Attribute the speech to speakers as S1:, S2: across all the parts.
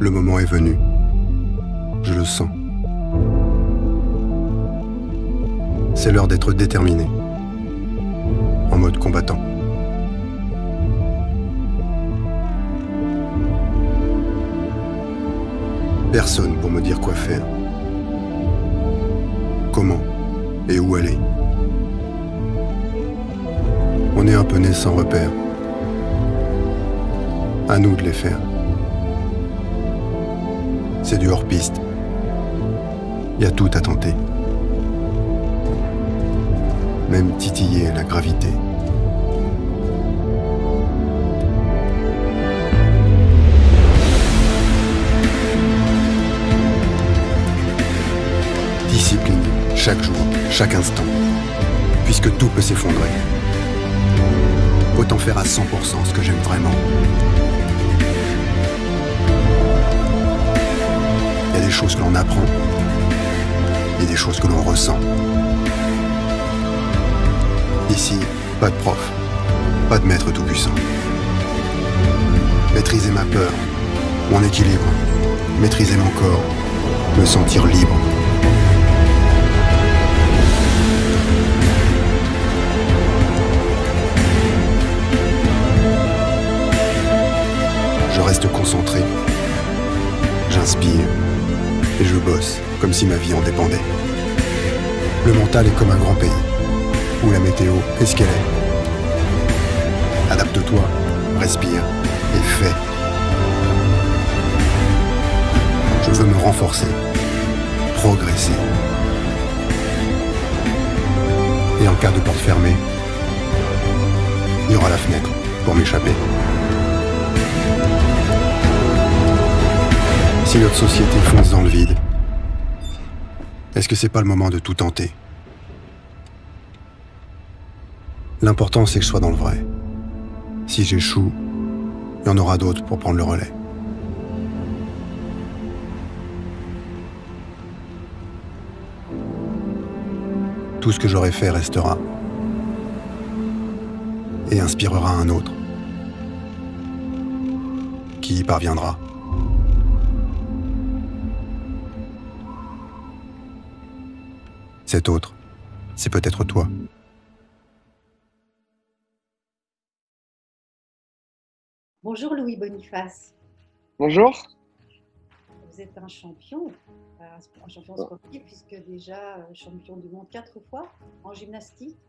S1: Le moment est venu. Je le sens. C'est l'heure d'être déterminé. En mode combattant. Personne pour me dire quoi faire. Comment et où aller. On est un peu né sans repère. À nous de les faire. C'est du hors-piste. Y a tout à tenter. Même titiller la gravité. Discipline, chaque jour, chaque instant. Puisque tout peut s'effondrer. Autant faire à 100% ce que j'aime vraiment. Il y a des choses que l'on apprend et des choses que l'on ressent. Ici, pas de prof, pas de maître tout-puissant. Maîtriser ma peur, mon équilibre, maîtriser mon corps, me sentir libre. Je reste concentré, j'inspire et je bosse comme si ma vie en dépendait. Le mental est comme un grand pays, où la météo est ce qu'elle est. Adapte-toi, respire et fais. Je veux me renforcer, progresser. Et en cas de porte fermée, il y aura la fenêtre pour m'échapper. Si notre société fonce dans le vide, est-ce que c'est pas le moment de tout tenter? L'important, c'est que je sois dans le vrai. Si j'échoue, il y en aura d'autres pour prendre le relais. Tout ce que j'aurai fait restera et inspirera un autre qui y parviendra. Cet autre, c'est peut-être toi.
S2: Bonjour Louis Boniface.
S3: Bonjour.
S2: Vous êtes un champion sportif, puisque déjà champion du monde 4 fois en gymnastique,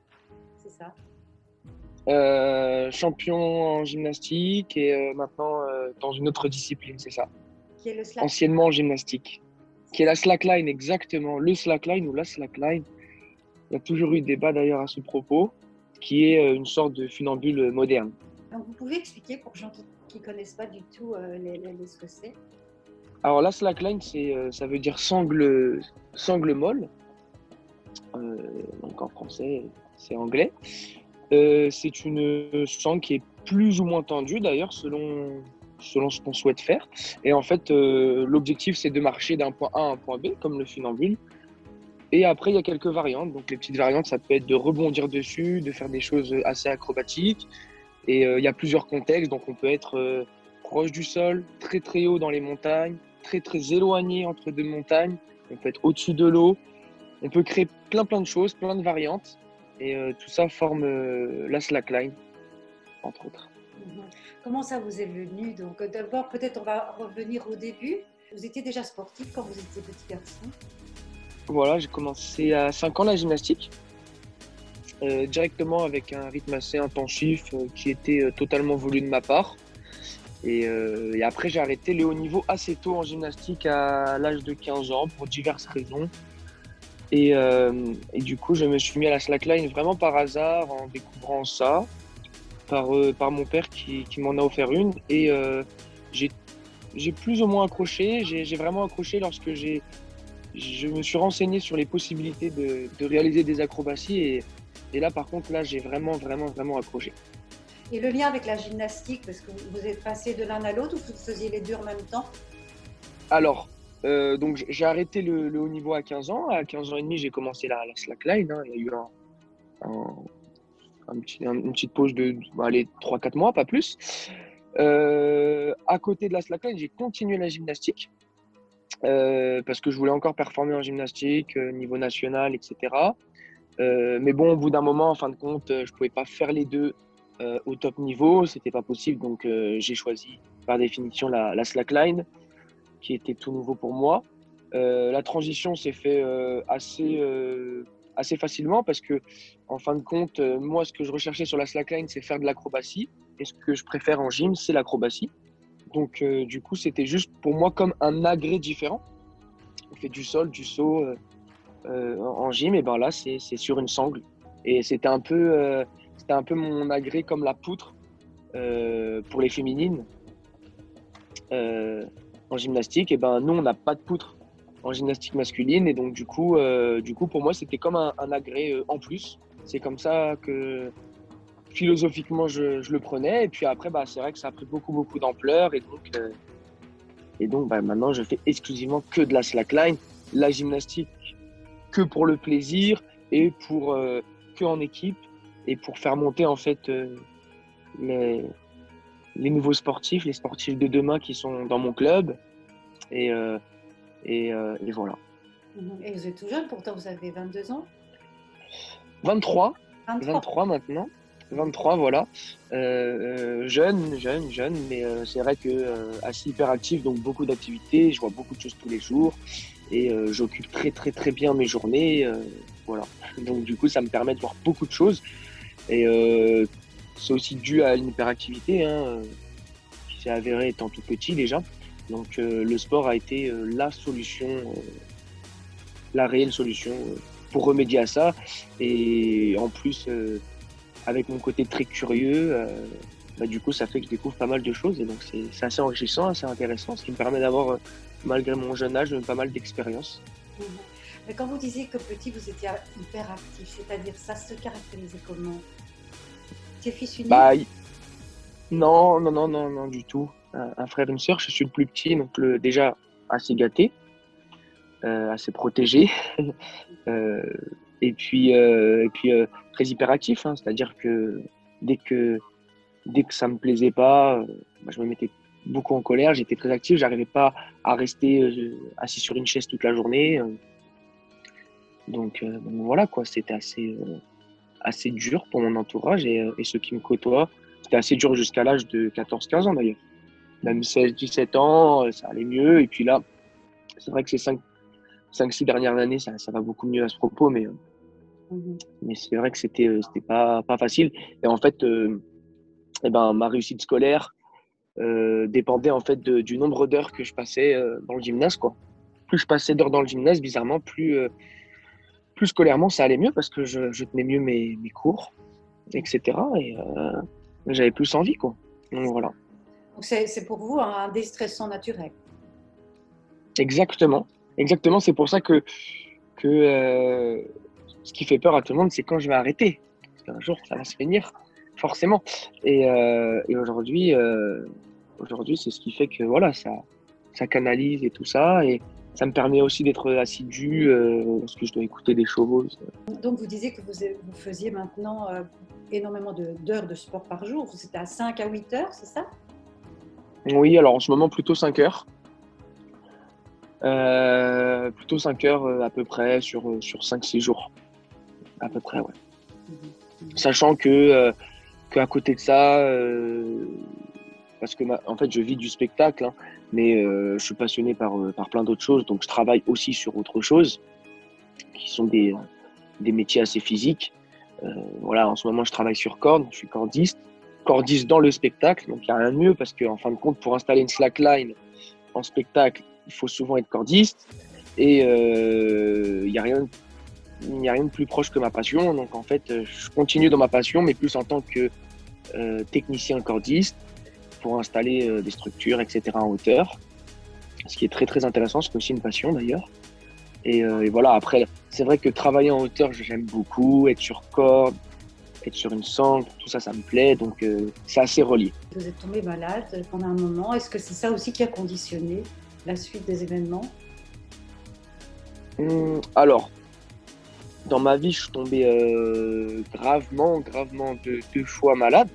S2: c'est ça?
S3: Champion en gymnastique et maintenant dans une autre discipline, c'est ça.
S2: Qui est le slackline.
S3: Anciennement en gymnastique. Qui est la slackline, exactement. Le slackline ou la slackline. Il y a toujours eu débat d'ailleurs à ce propos, qui est une sorte de funambule moderne.
S2: Donc vous pouvez expliquer pour les gens qui ne connaissent pas du tout ce que c'est?
S3: Alors la slackline, ça veut dire sangle molle. Donc en français, c'est anglais. C'est une sangle qui est plus ou moins tendue d'ailleurs selon ce qu'on souhaite faire. Et en fait, l'objectif, c'est de marcher d'un point A à un point B, comme le funambule. Et après, il y a quelques variantes. Donc les petites variantes, ça peut être de rebondir dessus, de faire des choses assez acrobatiques. Et il y a plusieurs contextes. Donc on peut être proche du sol, très très haut dans les montagnes, très très éloigné entre deux montagnes. On peut être au-dessus de l'eau. On peut créer plein de choses, plein de variantes. Et tout ça forme la slackline, entre autres.
S2: Comment ça vous est venu? Donc d'abord, peut-être on va revenir au début. Vous étiez déjà sportif quand vous étiez petit garçon?
S3: Voilà, j'ai commencé à 5 ans la gymnastique, directement avec un rythme assez intensif qui était totalement voulu de ma part. Et après, j'ai arrêté le haut niveau assez tôt en gymnastique à l'âge de 15 ans pour diverses raisons. Et du coup, je me suis mis à la slackline vraiment par hasard en découvrant ça, par mon père qui m'en a offert une. Et j'ai plus ou moins accroché. J'ai vraiment accroché lorsque je me suis renseigné sur les possibilités de réaliser des acrobaties. Et là, par contre, là, j'ai vraiment accroché.
S2: Et le lien avec la gymnastique, parce que vous êtes passé de l'un à l'autre ou vous faisiez les deux en même temps?
S3: Alors, donc j'ai arrêté le haut niveau à 15 ans. À 15 ans et demi, j'ai commencé la slackline. Il y a eu une petite pause de 3-4 mois, pas plus. À côté de la slackline, j'ai continué la gymnastique parce que je voulais encore performer en gymnastique, niveau national, etc. Mais bon, au bout d'un moment, en fin de compte, je pouvais pas faire les deux au top niveau, c'était pas possible. Donc, j'ai choisi par définition la slackline, qui était tout nouveau pour moi. La transition s'est fait assez facilement parce que, en fin de compte, moi, ce que je recherchais sur la slackline, c'est faire de l'acrobatie. Et ce que je préfère en gym, c'est l'acrobatie. Donc, du coup, c'était juste pour moi comme un agrès différent. On fait du sol, du saut en gym, et ben là, c'est sur une sangle. Et c'était un peu mon agrès comme la poutre pour les féminines en gymnastique. Et ben nous, on n'a pas de poutre en gymnastique masculine, et donc du coup, pour moi, c'était comme un agrès en plus. C'est comme ça que philosophiquement je le prenais. Et puis après, bah, c'est vrai que ça a pris beaucoup d'ampleur, et donc bah, maintenant, je fais exclusivement que de la slackline, la gymnastique que pour le plaisir et pour que en équipe, et pour faire monter en fait les nouveaux sportifs, les sportifs de demain qui sont dans mon club, et voilà.
S2: Et vous êtes tout jeune, pourtant vous avez 22 ans.
S3: 23
S2: 23
S3: maintenant. 23, voilà. Jeune, mais c'est vrai que assez hyperactif, donc beaucoup d'activités, je vois beaucoup de choses tous les jours, et j'occupe très bien mes journées, voilà. Donc du coup, ça me permet de voir beaucoup de choses, et c'est aussi dû à une hyperactivité qui s'est avérée étant tout petit déjà. Donc le sport a été la solution, la réelle solution pour remédier à ça, et en plus avec mon côté très curieux, bah, du coup, ça fait que je découvre pas mal de choses, et donc c'est assez enrichissant, assez intéressant, ce qui me permet d'avoir, malgré mon jeune âge, pas mal d'expérience.
S2: Mais quand vous disiez que petit, vous étiez hyperactif, c'est-à-dire ça se caractérisait comment? Tes fils uniques?
S3: Bah, non, du tout. Un frère et une sœur, je suis le plus petit, donc déjà assez gâté, assez protégé. Et puis très hyperactif, c'est-à-dire que dès que ça me plaisait pas, bah, je me mettais beaucoup en colère, j'étais très actif, j'arrivais pas à rester assis sur une chaise toute la journée. Donc voilà quoi, c'était assez dur pour mon entourage, et ceux qui me côtoient. C'était assez dur jusqu'à l'âge de 14-15 ans d'ailleurs. Même 16-17 ans, ça allait mieux. Et puis là, c'est vrai que ces 5-6 dernières années, ça va beaucoup mieux à ce propos, mais c'est vrai que c'était pas facile. Et en fait, ma réussite scolaire dépendait en fait du nombre d'heures que je passais dans le gymnase, quoi. Plus je passais d'heures dans le gymnase, bizarrement, plus scolairement ça allait mieux, parce que je tenais mieux mes cours, etc. Et j'avais plus envie, quoi. Donc voilà.
S2: Donc c'est pour vous un déstressant naturel.
S3: Exactement. C'est pour ça que ce qui fait peur à tout le monde, c'est quand je vais arrêter. Parce qu'un jour, ça va se finir, forcément. Et aujourd'hui, c'est ce qui fait que voilà, ça canalise et tout ça. Et ça me permet aussi d'être assidu lorsque je dois écouter des choses.
S2: Donc vous disiez que vous faisiez maintenant énormément d'heures de sport par jour. Vous êtes à 5 à 8 heures, c'est ça?
S3: Oui, alors en ce moment, plutôt 5 heures. Plutôt 5 heures à peu près sur 5-6 jours. À peu près, ouais. Sachant que qu'à côté de ça, parce que en fait, je vis du spectacle, mais je suis passionné par plein d'autres choses, donc je travaille aussi sur autre chose, qui sont des métiers assez physiques. Voilà, en ce moment, je travaille sur corde, je suis cordiste dans le spectacle, donc il n'y a rien de mieux, parce qu'en fin de compte, pour installer une slackline en spectacle, il faut souvent être cordiste, et il n'y a rien de plus proche que ma passion. Donc en fait, je continue dans ma passion, mais plus en tant que technicien cordiste, pour installer des structures, etc. en hauteur, ce qui est très intéressant, c'est aussi une passion d'ailleurs. Et voilà, après, c'est vrai que travailler en hauteur, j'aime beaucoup, être sur corde, être sur une sangle, tout ça, ça me plaît, donc c'est assez relié.
S2: Vous êtes tombé malade pendant un moment, est-ce que c'est ça aussi qui a conditionné la suite des événements?
S3: Alors, dans ma vie, je suis tombé gravement deux fois malade.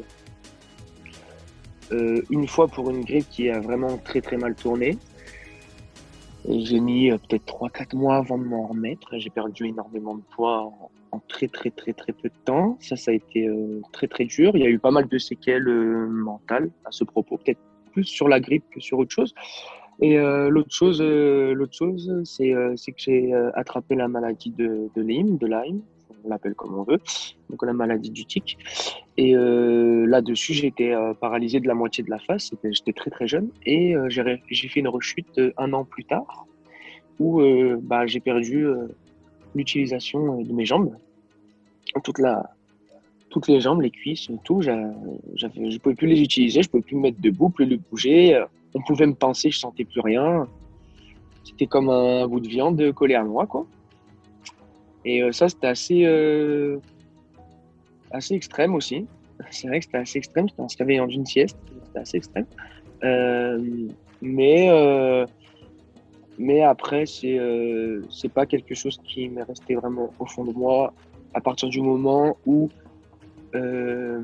S3: une fois pour une grippe qui a vraiment très très mal tourné. Et j'ai mis peut-être 3-4 mois avant de m'en remettre. J'ai perdu énormément de poids en très très très très peu de temps. Ça a été très très dur. Il y a eu pas mal de séquelles mentales à ce propos, peut-être plus sur la grippe que sur autre chose. Et l'autre chose, c'est que j'ai attrapé la maladie de Lyme, on l'appelle comme on veut, donc la maladie du tic. Et là-dessus, j'ai été paralysé de la moitié de la face. J'étais très très jeune et j'ai fait une rechute 1 an plus tard où j'ai perdu l'utilisation de mes jambes, toutes les jambes, les cuisses, tout. Je pouvais plus les utiliser, je pouvais plus me mettre debout, plus les bouger. On pouvait me pincer, je sentais plus rien. C'était comme un bout de viande collé à moi, quoi. Et ça, c'était assez extrême aussi. C'est vrai que c'était assez extrême. C'était en se réveillant d'une sieste. C'était assez extrême. Mais après, c'est pas quelque chose qui m'est resté vraiment au fond de moi à partir du moment où, dans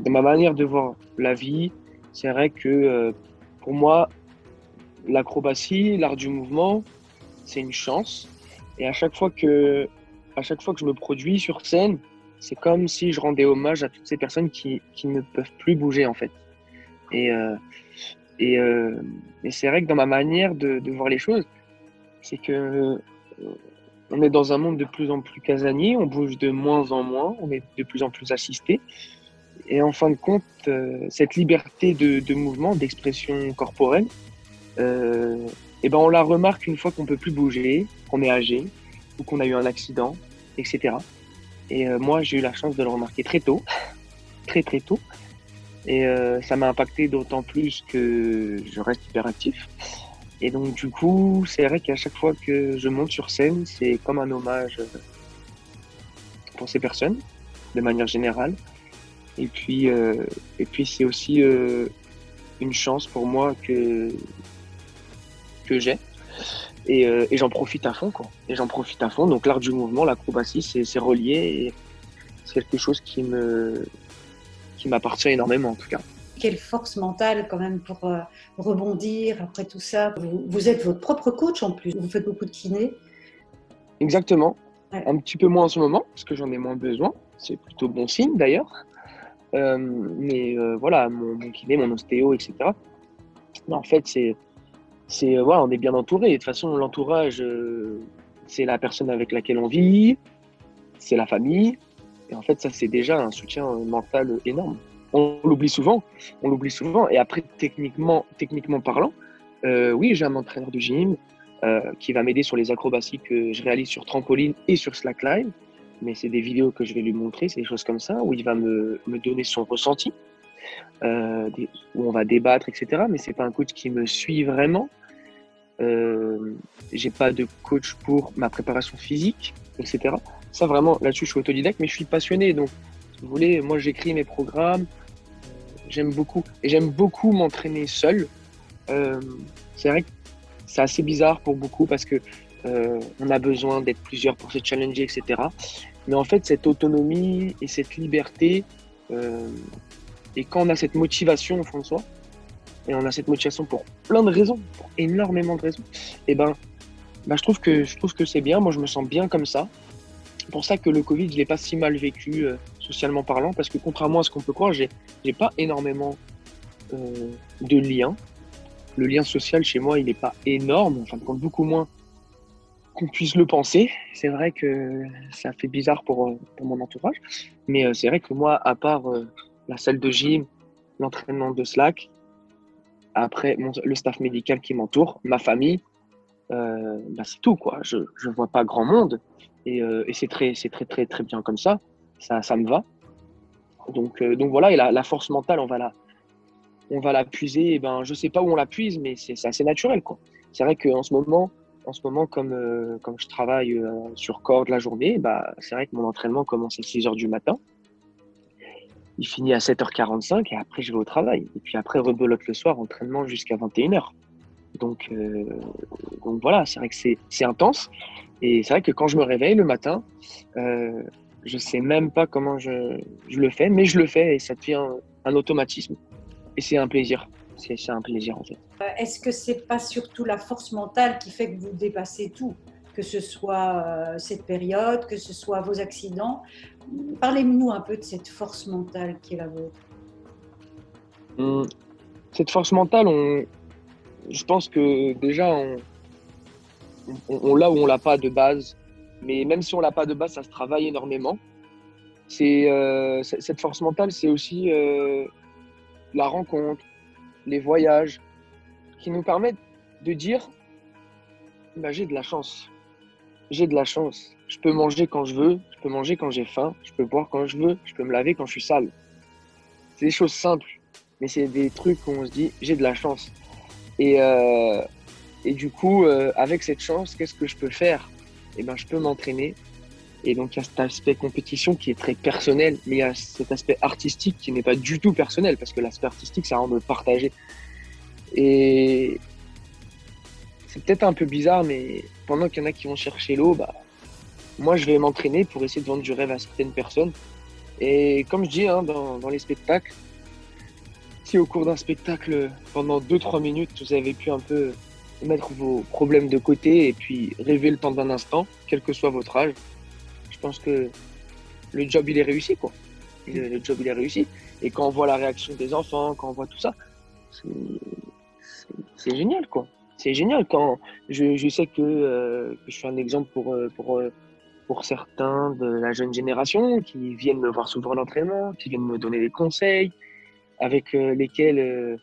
S3: ma manière de voir la vie, c'est vrai que pour moi, l'acrobatie, l'art du mouvement, c'est une chance. Et à chaque fois que je me produis sur scène, c'est comme si je rendais hommage à toutes ces personnes qui ne peuvent plus bouger, en fait. Et c'est vrai que dans ma manière de voir les choses, c'est que on est dans un monde de plus en plus casanier, on bouge de moins en moins, on est de plus en plus assisté. Et en fin de compte, cette liberté de mouvement, d'expression corporelle, on la remarque une fois qu'on peut plus bouger, qu'on est âgé ou qu'on a eu un accident, etc. Et moi, j'ai eu la chance de le remarquer très tôt, très très tôt. Et ça m'a impacté d'autant plus que je reste hyperactif. Et donc du coup, c'est vrai qu'à chaque fois que je monte sur scène, c'est comme un hommage pour ces personnes, de manière générale. Et puis c'est aussi une chance pour moi que j'ai. Et j'en profite à fond, quoi. Et j'en profite à fond. Donc l'art du mouvement, l'acrobatie, c'est relié. Et c'est quelque chose qui m'appartient énormément, en tout cas.
S2: Quelle force mentale quand même pour rebondir après tout ça. Vous êtes votre propre coach en plus. Vous faites beaucoup de kiné.
S3: Exactement.
S2: Ouais.
S3: Un petit peu moins en ce moment, parce que j'en ai moins besoin. C'est plutôt bon signe d'ailleurs. Voilà, mon kiné, mon ostéo, etc. Mais en fait, voilà, on est bien entouré. De toute façon, l'entourage, c'est la personne avec laquelle on vit, c'est la famille. Et en fait, ça, c'est déjà un soutien mental énorme. On l'oublie souvent. Et après, techniquement parlant, oui, j'ai un entraîneur de gym qui va m'aider sur les acrobaties que je réalise sur trampoline et sur slackline. Mais c'est des vidéos que je vais lui montrer, c'est des choses comme ça, où il va me donner son ressenti, où on va débattre, etc. Mais c'est pas un coach qui me suit vraiment. J'ai pas de coach pour ma préparation physique, etc. Ça, vraiment, là-dessus, je suis autodidacte, mais je suis passionné. Donc, si vous voulez, moi, j'écris mes programmes. J'aime beaucoup. Et j'aime beaucoup m'entraîner seul. C'est vrai que c'est assez bizarre pour beaucoup parce que on a besoin d'être plusieurs pour se challenger, etc. Mais en fait, cette autonomie et cette liberté, et quand on a cette motivation au fond de soi, et on a cette motivation pour plein de raisons, pour énormément de raisons, et je trouve que c'est bien. Moi, je me sens bien comme ça. C'est pour ça que le Covid, je l'ai pas si mal vécu socialement parlant, parce que contrairement à ce qu'on peut croire, j'ai pas énormément de liens. Le lien social chez moi, il n'est pas énorme, enfin, compte beaucoup moins qu'on puisse le penser. C'est vrai que ça fait bizarre pour mon entourage, mais c'est vrai que moi, à part la salle de gym, l'entraînement de slack, après le staff médical qui m'entoure, ma famille, c'est tout, quoi. Je vois pas grand monde et c'est très très très bien comme ça. Ça me va. Donc voilà, et la force mentale, on va la puiser. Et je sais pas où on la puise, mais c'est assez naturel, quoi. C'est vrai qu'en ce moment, comme je travaille sur corde la journée, c'est vrai que mon entraînement commence à 6h du matin. Il finit à 7h45 et après je vais au travail. Et puis après, rebelote le soir, entraînement jusqu'à 21h. Donc voilà, c'est vrai que c'est intense. Et c'est vrai que quand je me réveille le matin, je sais même pas comment je le fais, mais je le fais et ça devient un automatisme. Et c'est un plaisir. C'est un plaisir, en fait.
S2: Est-ce que c'est pas surtout la force mentale qui fait que vous dépassez tout, que ce soit cette période, que ce soit vos accidents? Parlez-nous un peu de cette force mentale qui est la vôtre.
S3: Cette force mentale, je pense que déjà, on l'a ou on l'a pas de base. Mais même si on l'a pas de base, ça se travaille énormément. Cette force mentale, c'est aussi la rencontre, les voyages, qui nous permettent de dire bah, j'ai de la chance. J'ai de la chance. Je peux manger quand je veux, je peux manger quand j'ai faim, je peux boire quand je veux, je peux me laver quand je suis sale. C'est des choses simples, mais c'est des trucs où on se dit j'ai de la chance. Et du coup, avec cette chance, qu'est-ce que je peux faire? Eh ben, je peux m'entraîner. Et donc, il y a cet aspect compétition qui est très personnel, mais il y a cet aspect artistique qui n'est pas du tout personnel, parce que l'aspect artistique, ça rend de partager. Et c'est peut-être un peu bizarre, mais pendant qu'il y en a qui vont chercher l'eau, bah, moi, je vais m'entraîner pour essayer de vendre du rêve à certaines personnes. Et comme je dis hein, dans les spectacles, si au cours d'un spectacle, pendant 2-3 minutes, vous avez pu un peu mettre vos problèmes de côté et puis rêver le temps d'un instant, quel que soit votre âge, je pense que le job, il est réussi, quoi. Le job, il est réussi. Et quand on voit la réaction des enfants, quand on voit tout ça, c'est génial, quoi. C'est génial quand je sais que je suis un exemple pour certains de la jeune génération qui viennent me voir souvent à l'entraînement, qui viennent me donner des conseils, avec lesquels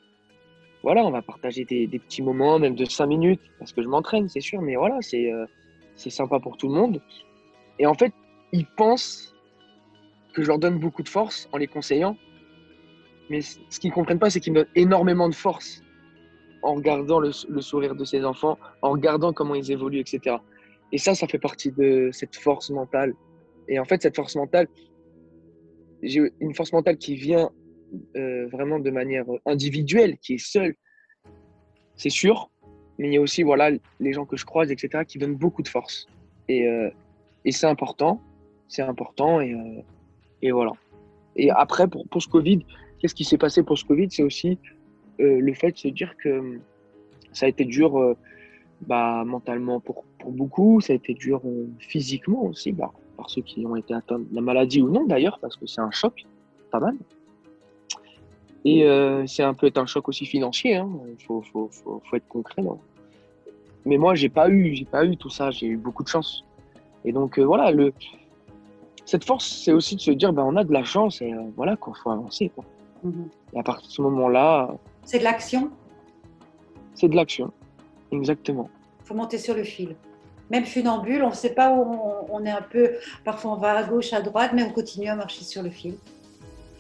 S3: voilà, on va partager des petits moments, même de 5 minutes, parce que je m'entraîne, c'est sûr, mais voilà, c'est sympa pour tout le monde. Et en fait, ils pensent que je leur donne beaucoup de force en les conseillant, mais ce qu'ils ne comprennent pas, c'est qu'ils me donnent énormément de force en regardant le sourire de ces enfants, en regardant comment ils évoluent, etc. Et ça fait partie de cette force mentale. Et en fait, cette force mentale, j'ai une force mentale qui vient vraiment de manière individuelle, qui est seule, c'est sûr, mais il y a aussi voilà, les gens que je croise, etc., qui donnent beaucoup de force. Et c'est important, et voilà. Et après, pour post-Covid, qu'est-ce qui s'est passé post-Covid? C'est aussi le fait de se dire que ça a été dur mentalement pour beaucoup, ça a été dur physiquement aussi, par ceux qui ont été atteints de la maladie ou non d'ailleurs, parce que c'est un choc, pas mal. Et c'est un peu un choc aussi financier, hein. Faut être concret. Non. Mais moi, j'ai pas eu tout ça, j'ai eu beaucoup de chance. Et donc voilà, cette force, c'est aussi de se dire, on a de la chance et voilà, qu'il faut avancer, quoi. Et à partir de ce moment-là...
S2: C'est de l'action?
S3: C'est de l'action, exactement.
S2: Il faut monter sur le fil. Même funambule, on ne sait pas où on est un peu... Parfois, on va à gauche, à droite, mais on continue à marcher sur le fil.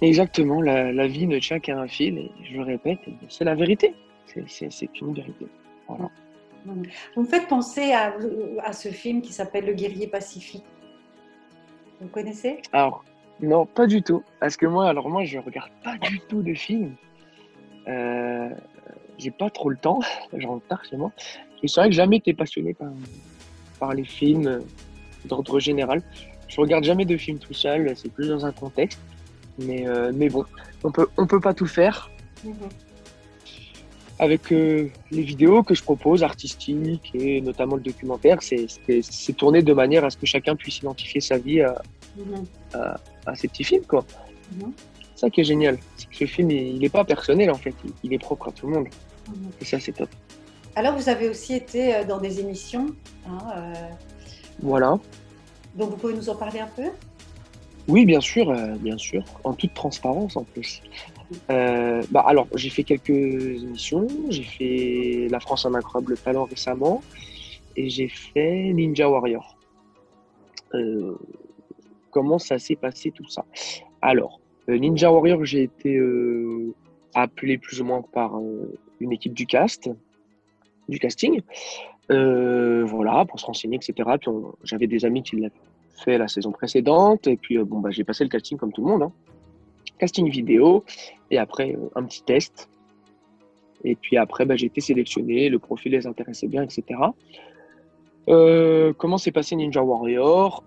S3: Exactement, la vie ne tient qu'à un fil, et je le répète, c'est la vérité. C'est une vérité. Voilà.
S2: Vous me faites penser à ce film qui s'appelle Le Guerrier Pacifique. Vous connaissez?
S3: Alors, non, pas du tout. Parce que moi, je regarde pas du tout de films. J'ai pas trop le temps, je rentre tard chez moi. Et c'est vrai que j'ai jamais été passionné par les films d'ordre général. Je regarde jamais de films tout seul, c'est plus dans un contexte. Mais bon, on peut pas tout faire. Avec les vidéos que je propose, artistiques et notamment le documentaire, c'est tourné de manière à ce que chacun puisse identifier sa vie à ces petits films, quoi. C'est ça qui est génial. C'est que ce film, il n'est pas personnel, en fait. Il est propre à tout le monde. Et ça, c'est top.
S2: Alors, vous avez aussi été dans des émissions.
S3: Voilà.
S2: Donc, vous pouvez nous en parler un peu?
S3: Oui, bien sûr. En toute transparence, en plus. Alors, j'ai fait quelques émissions. J'ai fait La France a un incroyable talent récemment. Et j'ai fait Ninja Warrior. Comment ça s'est passé tout ça? Alors, Ninja Warrior, j'ai été appelé plus ou moins par une équipe du casting. Voilà, pour se renseigner, etc. Puis j'avais des amis qui l'avaient fait la saison précédente. Et puis, j'ai passé le casting comme tout le monde. Hein. Casting vidéo. Et après, un petit test. Et puis après, j'ai été sélectionné. Le profil les intéressait bien, etc. Comment s'est passé Ninja Warrior?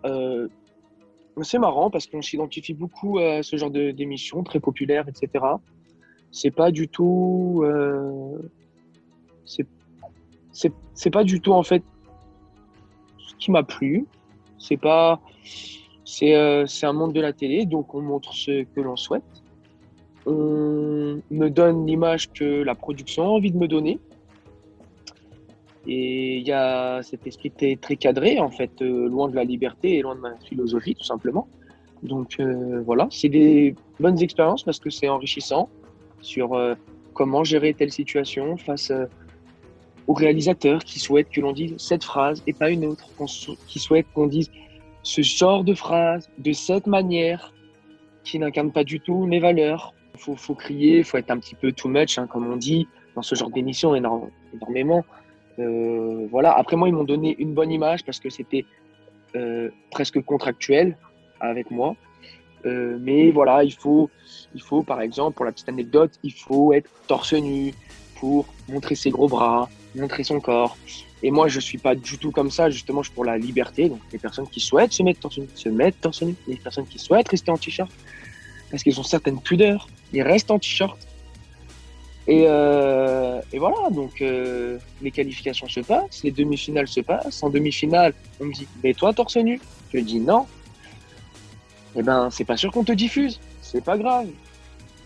S3: C'est marrant parce qu'on s'identifie beaucoup à ce genre d'émissions très populaires, etc. c'est pas du tout, c'est c'est pas du tout en fait ce qui m'a plu. C'est pas, c'est un monde de la télé, donc on montre ce que l'on souhaite. On me donne l'image que la production a envie de me donner. Et il y a cet esprit très cadré, en fait, loin de la liberté et loin de ma philosophie, tout simplement. Donc voilà, c'est des bonnes expériences parce que c'est enrichissant sur comment gérer telle situation face au réalisateur qui souhaite que l'on dise cette phrase et pas une autre, qui souhaite qu'on dise ce genre de phrase de cette manière qui n'incarne pas du tout mes valeurs. Faut crier, faut être un petit peu too much, hein, comme on dit dans ce genre d'émission énormément. Voilà. Après moi, ils m'ont donné une bonne image parce que c'était presque contractuel avec moi. Mais voilà, il faut, par exemple, pour la petite anecdote, il faut être torse nu pour montrer ses gros bras, montrer son corps. Et moi, je suis pas du tout comme ça. Justement, je suis pour la liberté. Donc, les personnes qui souhaitent se mettre torse nu, se mettent torse nu. Les personnes qui souhaitent rester en t-shirt, parce qu'ils ont certaines pudeurs, ils restent en t-shirt. Et voilà, donc les qualifications se passent, les demi-finales se passent. En demi-finale, on me dit « mais toi, torse nu ?» Je dis « non ». Eh ben, c'est pas sûr qu'on te diffuse, c'est pas grave.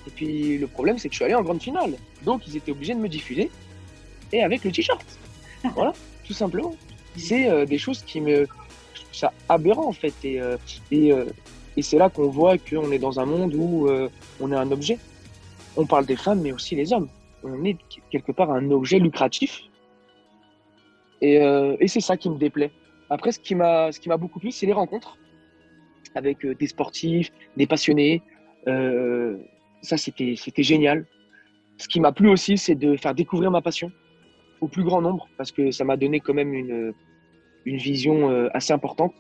S3: Et puis le problème, c'est que je suis allé en grande finale. Donc ils étaient obligés de me diffuser, et avec le t-shirt. Voilà, tout simplement. C'est des choses qui me... Je trouve ça aberrant, en fait. Et c'est là qu'on voit qu'on est dans un monde où on est un objet. On parle des femmes, mais aussi les hommes. On est quelque part un objet lucratif. Et c'est ça qui me déplaît. Après, ce qui m'a beaucoup plu, c'est les rencontres avec des sportifs, des passionnés. Ça, c'était génial. Ce qui m'a plu aussi, c'est de faire découvrir ma passion au plus grand nombre, parce que ça m'a donné quand même une vision assez importante.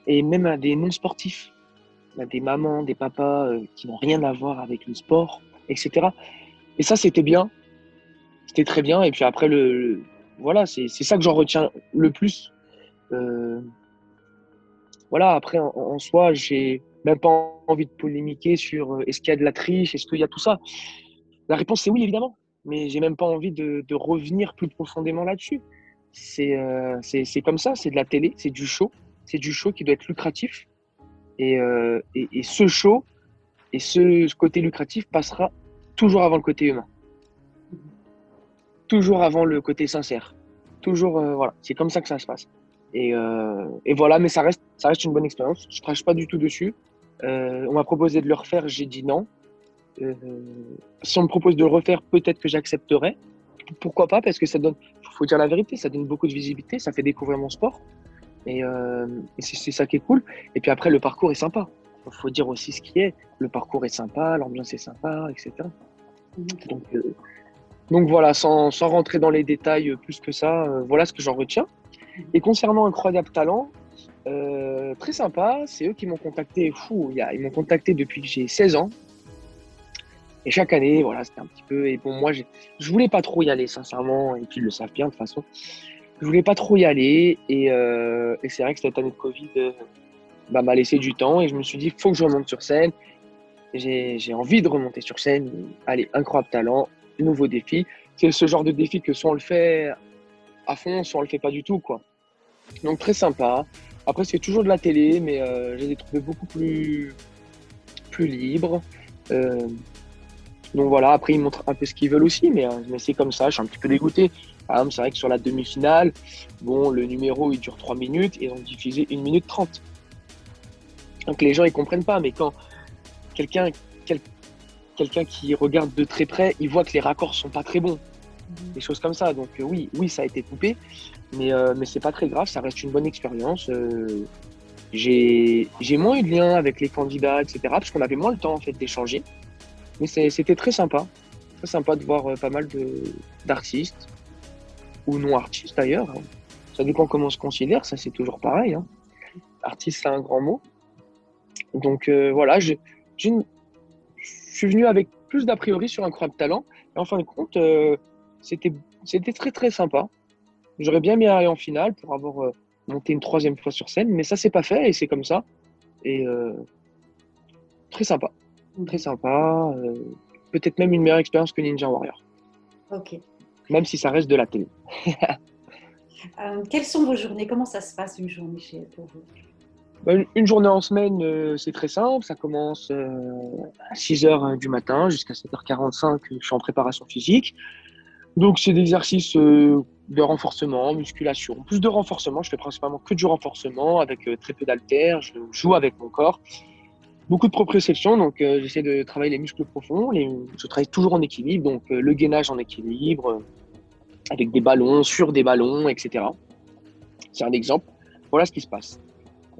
S3: Et même à des non-sportifs, à des mamans, des papas qui n'ont rien à voir avec le sport, etc. Et ça, c'était bien. C'était très bien. Et puis après, voilà, c'est ça que j'en retiens le plus. Voilà, après, en soi, j'ai même pas envie de polémiquer sur est-ce qu'il y a de la triche, est-ce qu'il y a tout ça. La réponse, c'est oui, évidemment. Mais j'ai même pas envie de revenir plus profondément là-dessus. C'est comme ça, c'est de la télé, c'est du show. C'est du show qui doit être lucratif. Et ce show et ce côté lucratif passera toujours avant le côté humain. Toujours avant le côté sincère. Toujours, voilà, c'est comme ça que ça se passe. Et voilà, mais ça reste une bonne expérience. Je ne crache pas du tout dessus. On m'a proposé de le refaire, j'ai dit non. Si on me propose de le refaire, peut-être que j'accepterai. Pourquoi pas? Parce que ça donne, faut dire la vérité, ça donne beaucoup de visibilité, ça fait découvrir mon sport. Et c'est ça qui est cool. Et puis après, le parcours est sympa. Il faut dire aussi ce qui est. Le parcours est sympa, l'ambiance est sympa, etc. Donc voilà, sans rentrer dans les détails plus que ça, voilà ce que j'en retiens. Et concernant Incroyable Talent, très sympa, c'est eux qui m'ont contacté. Ils m'ont contacté depuis que j'ai 16 ans. Et chaque année, voilà, c'était un petit peu... Et bon, moi, je voulais pas trop y aller, sincèrement, et puis ils le savent bien de toute façon. Je voulais pas trop y aller, et c'est vrai que cette année de Covid m'a laissé du temps, et je me suis dit, il faut que je remonte sur scène. J'ai envie de remonter sur scène. Allez, Incroyable Talent, nouveau défi. C'est ce genre de défi que soit on le fait à fond, soit on le fait pas du tout, quoi. Donc très sympa. Après, c'est toujours de la télé, mais je les ai trouvés beaucoup plus libres. Donc voilà, après ils montrent un peu ce qu'ils veulent aussi, mais c'est comme ça, je suis un petit peu dégoûté. Par exemple, c'est vrai que sur la demi-finale, bon, le numéro il dure 3 minutes et ils ont diffusé 1 minute 30. Donc les gens ils comprennent pas, mais quand quelqu'un qui regarde de très près, il voit que les raccords sont pas très bons. Des choses comme ça. Donc oui, ça a été coupé, mais c'est pas très grave, ça reste une bonne expérience. J'ai moins eu de lien avec les candidats, etc., parce qu'on avait moins le temps en fait d'échanger. Mais c'était très sympa de voir pas mal d'artistes, ou non artistes d'ailleurs. Ça dépend comment on se considère, ça c'est toujours pareil. Hein. Artiste, c'est un grand mot. Donc voilà, je suis venu avec plus d'a priori sur Incroyable Talent, et en fin de compte, c'était très très sympa. J'aurais bien mis aller en finale pour avoir monté une 3e fois sur scène, mais ça c'est pas fait, et c'est comme ça. Et très sympa. Très sympa. peut-être même une meilleure expérience que Ninja Warrior.
S2: Ok.
S3: Même si ça reste de la télé.
S2: Quelles sont vos journées? Comment ça se passe une journée pour vous?
S3: Une journée en semaine, c'est très simple. Ça commence à 6h du matin jusqu'à 7h45. Je suis en préparation physique. Donc, c'est des exercices de renforcement, musculation. Plus de renforcement, je fais principalement que du renforcement avec très peu d'haltères. Je joue avec mon corps. Beaucoup de proprioception, donc j'essaie de travailler les muscles profonds. Je travaille toujours en équilibre, donc le gainage en équilibre, avec des ballons, sur des ballons, etc. C'est un exemple. Voilà ce qui se passe.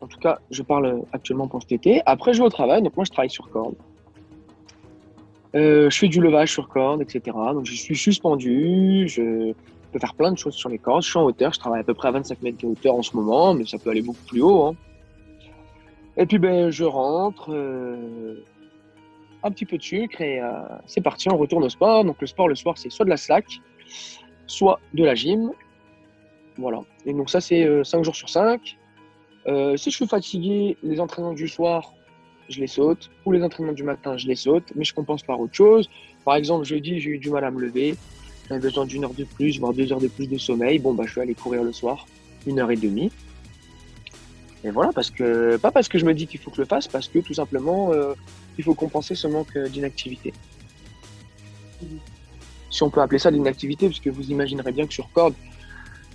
S3: En tout cas, je parle actuellement pour cet été. Après, je vais au travail, donc moi je travaille sur corde. Je fais du levage sur corde, etc. Donc je suis suspendu, je peux faire plein de choses sur les cordes. Je suis en hauteur, je travaille à peu près à 25 mètres de hauteur en ce moment, mais ça peut aller beaucoup plus haut, hein. Et puis je rentre, un petit peu de sucre et c'est parti, on retourne au sport. Donc le sport le soir, c'est soit de la slack, soit de la gym. Voilà. Et donc ça, c'est 5 jours sur 5. Si je suis fatigué, les entraînements du soir, je les saute, ou les entraînements du matin, je les saute, mais je compense par autre chose. Par exemple, jeudi, j'ai eu du mal à me lever, j'avais besoin d'une heure de plus, voire 2 heures de plus de sommeil. Je vais aller courir le soir, 1h30. Et voilà, pas parce que je me dis qu'il faut que je le fasse, parce que tout simplement, il faut compenser ce manque d'inactivité. Si on peut appeler ça de l'inactivité, parce que vous imaginerez bien que sur corde,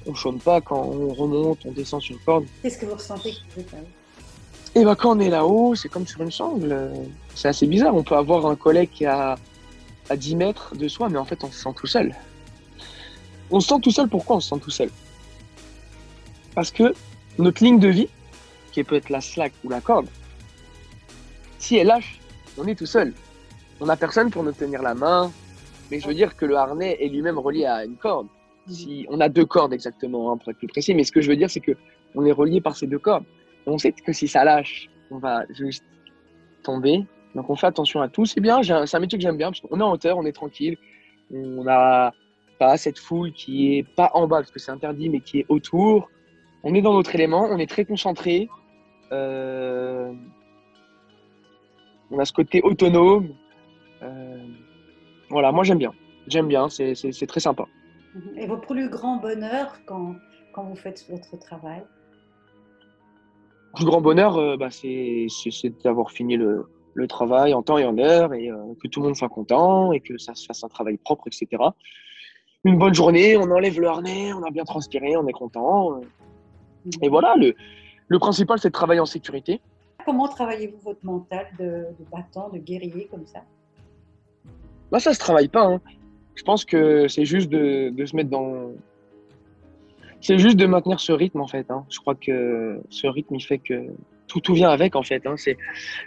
S3: on ne chôme pas quand on remonte, on descend sur corde.
S2: Qu'est-ce que vous ressentez quand vous êtes là-haut?
S3: Et quand on est là-haut, c'est comme sur une sangle. C'est assez bizarre. On peut avoir un collègue qui est à 10 mètres de soi, mais en fait, on se sent tout seul. On se sent tout seul. Pourquoi on se sent tout seul? Parce que notre ligne de vie, qui peut être la slack ou la corde, si elle lâche, on est tout seul. On n'a personne pour nous tenir la main. Mais je veux dire que le harnais est lui-même relié à une corde. Si, on a 2 cordes exactement, hein, pour être plus précis. Mais ce que je veux dire, c'est qu'on est relié par ces 2 cordes. Et on sait que si ça lâche, on va juste tomber. Donc on fait attention à tout. C'est bien, c'est un métier que j'aime bien parce qu'on est en hauteur, on est tranquille. On n'a pas cette foule qui est pas en bas parce que c'est interdit, mais qui est autour. On est dans notre élément, on est très concentré. On a ce côté autonome. Voilà, moi j'aime bien. J'aime bien, c'est très sympa.
S2: Et votre plus grand bonheur quand vous faites votre travail?
S3: Le plus grand bonheur, c'est d'avoir fini le travail en temps et en heure et que tout le monde soit content et que ça se fasse un travail propre, etc. Une bonne journée, on enlève le harnais, on a bien transpiré, on est content. Et voilà, le principal, c'est de travailler en sécurité.
S2: Comment travaillez-vous votre mental de battant, de guerrier comme ça?
S3: Ça se travaille pas, hein. Je pense que c'est juste de se mettre dans... C'est juste de maintenir ce rythme, en fait, hein. Je crois que ce rythme, il fait que tout vient avec, en fait, hein.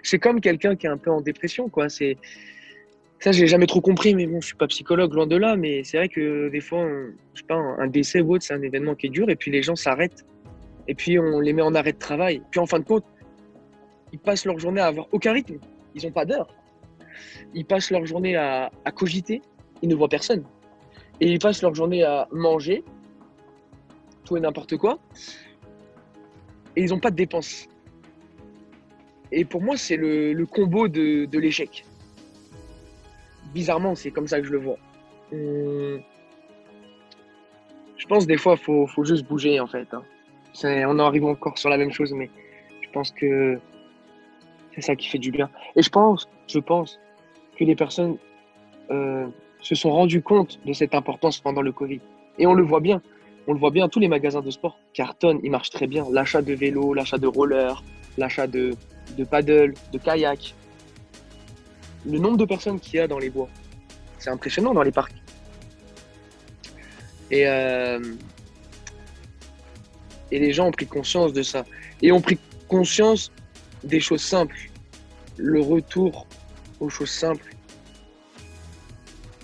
S3: C'est comme quelqu'un qui est un peu en dépression, quoi. Ça, j'ai jamais trop compris, mais bon, je suis pas psychologue, loin de là, mais c'est vrai que des fois, je sais pas, un décès ou autre, c'est un événement qui est dur, et puis les gens s'arrêtent, et puis on les met en arrêt de travail. Puis en fin de compte, ils passent leur journée à avoir aucun rythme. Ils n'ont pas d'heure. Ils passent leur journée à cogiter. Ils ne voient personne. Et ils passent leur journée à manger, tout et n'importe quoi. Et ils n'ont pas de dépenses. Et pour moi, c'est le combo de l'échec. Bizarrement, c'est comme ça que je le vois. Je pense des fois, faut juste bouger, en fait, hein. On en arrive encore sur la même chose, mais je pense que c'est ça qui fait du bien. Et je pense que les personnes se sont rendues compte de cette importance pendant le Covid. Et on le voit bien. On le voit bien, tous les magasins de sport cartonnent, ils marchent très bien. L'achat de vélos, l'achat de rollers, l'achat de paddle, de kayak. Le nombre de personnes qu'il y a dans les bois, c'est impressionnant dans les parcs. Et les gens ont pris conscience de ça. Et ont pris conscience des choses simples. Le retour aux choses simples.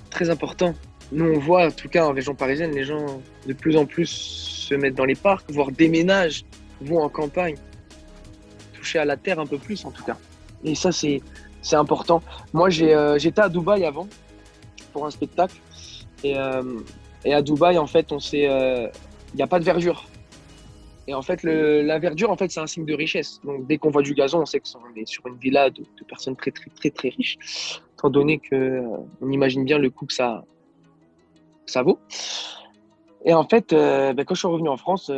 S3: Très important. Nous, on voit, en tout cas en région parisienne, les gens de plus en plus se mettent dans les parcs, voire déménagent, vont en campagne, toucher à la terre un peu plus en tout cas. Et ça, c'est important. Moi, j'étais à Dubaï avant, pour un spectacle. Et à Dubaï, en fait, il n'y a pas de verdure. Et en fait, la verdure, en fait, c'est un signe de richesse. Donc, dès qu'on voit du gazon, on sait qu'on est sur une villa de personnes très, très, très, très riches, étant donné qu'on imagine bien le coût que ça vaut. Et en fait, quand je suis revenu en France,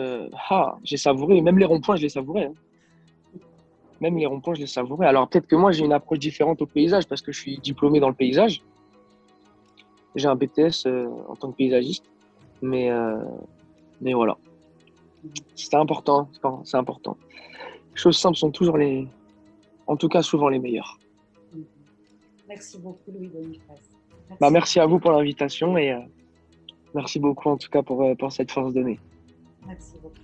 S3: j'ai savouré. Même les ronds-points, je les savourais. Hein. Même les ronds-points, je les savourais. Alors, peut-être que moi, j'ai une approche différente au paysage parce que je suis diplômé dans le paysage. J'ai un BTS en tant que paysagiste. Mais voilà. C'est important. C'est important. Les choses simples sont toujours en tout cas, souvent les meilleures.
S2: Merci beaucoup, Louis Boniface.
S3: Merci à vous pour l'invitation et merci beaucoup en tout cas pour cette force donnée.
S2: Merci beaucoup.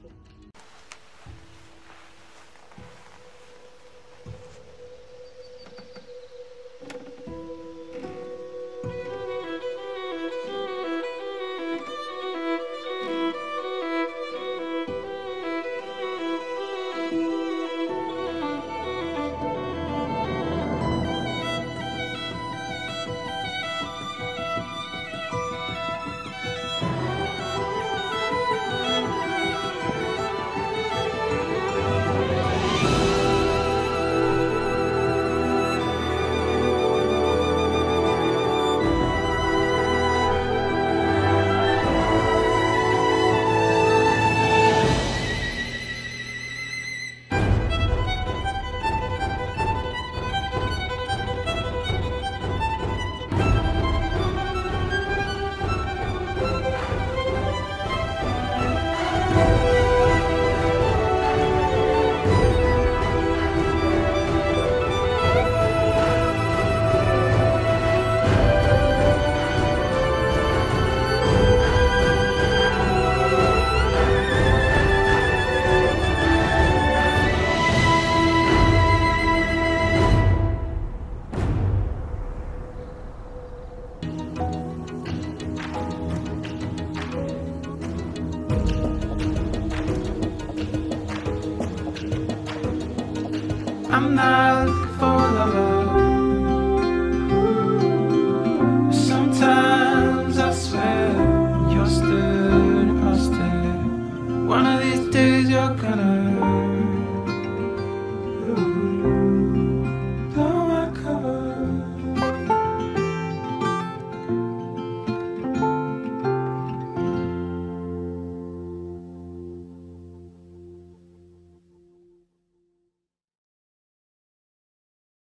S4: I'm not looking for love.